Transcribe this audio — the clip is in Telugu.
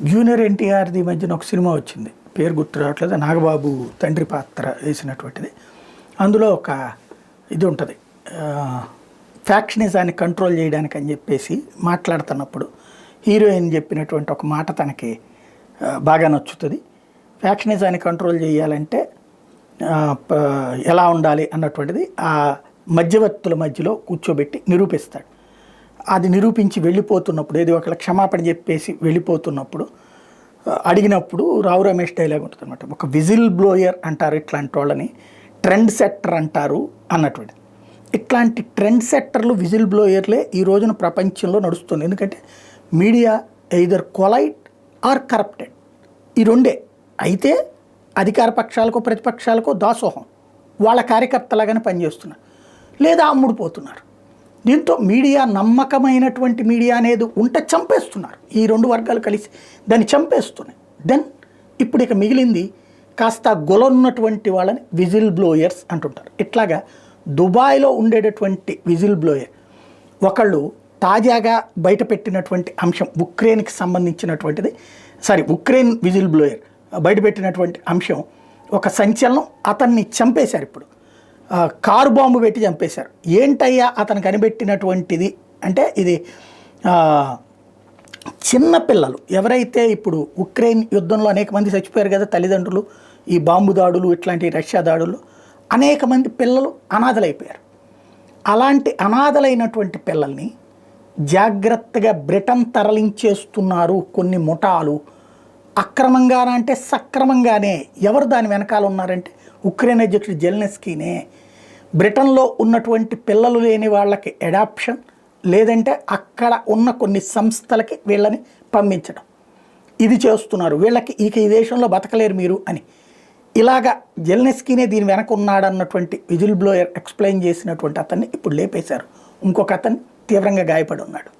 జూనియర్ ఎన్టీఆర్ది మధ్యన ఒక సినిమా వచ్చింది, పేరు గుర్తు రావట్లేదు, నాగబాబు తండ్రి పాత్ర వేసినటువంటిది. అందులో ఒక ఇది ఉంటుంది, ఫ్యాక్షనిజాన్ని కంట్రోల్ చేయడానికి అని చెప్పేసి మాట్లాడుతున్నప్పుడు హీరోయిన్ చెప్పినటువంటి ఒక మాట తనకి బాగా నచ్చుతుంది. ఫ్యాక్షనిజాన్ని కంట్రోల్ చేయాలంటే ఎలా ఉండాలి అన్నటువంటిది ఆ మధ్యవర్తుల మధ్యలో కూర్చోబెట్టి నిరూపిస్తాడు. అది నిరూపించి వెళ్ళిపోతున్నప్పుడు, ఏది ఒకళ్ళ క్షమాపణ చెప్పేసి వెళ్ళిపోతున్నప్పుడు అడిగినప్పుడు రావు రమేష్ డైలాగ్ ఉంటుంది అనమాట. ఒక విజిల్ బ్లోయర్ అంటారు ఇట్లాంటి వాళ్ళని, ట్రెండ్ సెట్టర్ అంటారు అన్నటువంటిది. ఇట్లాంటి ట్రెండ్ సెట్టర్లు, విజిల్ బ్లోయర్లే ఈ రోజున ప్రపంచంలో నడుస్తుంది. ఎందుకంటే మీడియా ఎయిదర్ కొలైట్ ఆర్ కరప్టెడ్, ఈ రెండే. అయితే అధికార పక్షాలకో ప్రతిపక్షాలకో దాసోహం, వాళ్ళ కార్యకర్తలాగానే పనిచేస్తున్నారు, లేదా అమ్ముడుపోతున్నారు. దీంతో మీడియా, నమ్మకమైనటువంటి మీడియా అనేది ఉంటే చంపేస్తున్నారు. ఈ రెండు వర్గాలు కలిసి దాన్ని చంపేస్తున్నాయి. దెన్ ఇప్పుడు ఇక మిగిలింది కాస్త గొలన్నటువంటి వాళ్ళని విజిల్ బ్లోయర్స్ అంటుంటారు. ఇట్లాగా దుబాయ్లో ఉండేటటువంటి విజిల్ బ్లోయర్ ఒకళ్ళు తాజాగా బయటపెట్టినటువంటి అంశం, ఉక్రెయిన్కి సంబంధించినటువంటిది, ఉక్రెయిన్ విజిల్ బ్లోయర్ బయటపెట్టినటువంటి అంశం ఒక సంచలనం. అతన్ని చంపేశారు, ఇప్పుడు కారు బాంబు పెట్టి చంపేశారు. ఏంటయ్యా అతను కనిపెట్టినటువంటిది అంటే, ఇది చిన్నపిల్లలు ఎవరైతే ఇప్పుడు ఉక్రెయిన్ యుద్ధంలో అనేక మంది చచ్చిపోయారు కదా తల్లిదండ్రులు, ఈ బాంబు దాడులు ఇట్లాంటి రష్యా దాడులు, అనేక మంది పిల్లలు అనాథలైపోయారు. అలాంటి అనాథలైనటువంటి పిల్లల్ని జాగ్రత్తగా బ్రిటన్ తరలించేస్తున్నారు కొన్ని ముఠాలు. అక్రమంగానే అంటే సక్రమంగానే. ఎవరు దాని వెనకాల ఉన్నారంటే ఉక్రెయిన్ అధ్యక్షుడు జెలెన్స్కీనే. బ్రిటన్లో ఉన్నటువంటి పిల్లలు లేని వాళ్ళకి అడాప్షన్, లేదంటే అక్కడ ఉన్న కొన్ని సంస్థలకి వీళ్ళని పంపించడం, ఇది చేస్తున్నారు. వీళ్ళకి ఇక ఈ దేశంలో బతకలేరు మీరు అని. ఇలాగా జెలెన్స్కీనే దీని వెనక ఉన్నాడన్నటువంటి విజిల్ బ్లోయర్ ఎక్స్ప్లెయిన్ చేసినటువంటి అతన్ని ఇప్పుడు లేపేశారు. ఇంకొక అతన్ని తీవ్రంగా గాయపడి ఉన్నాడు.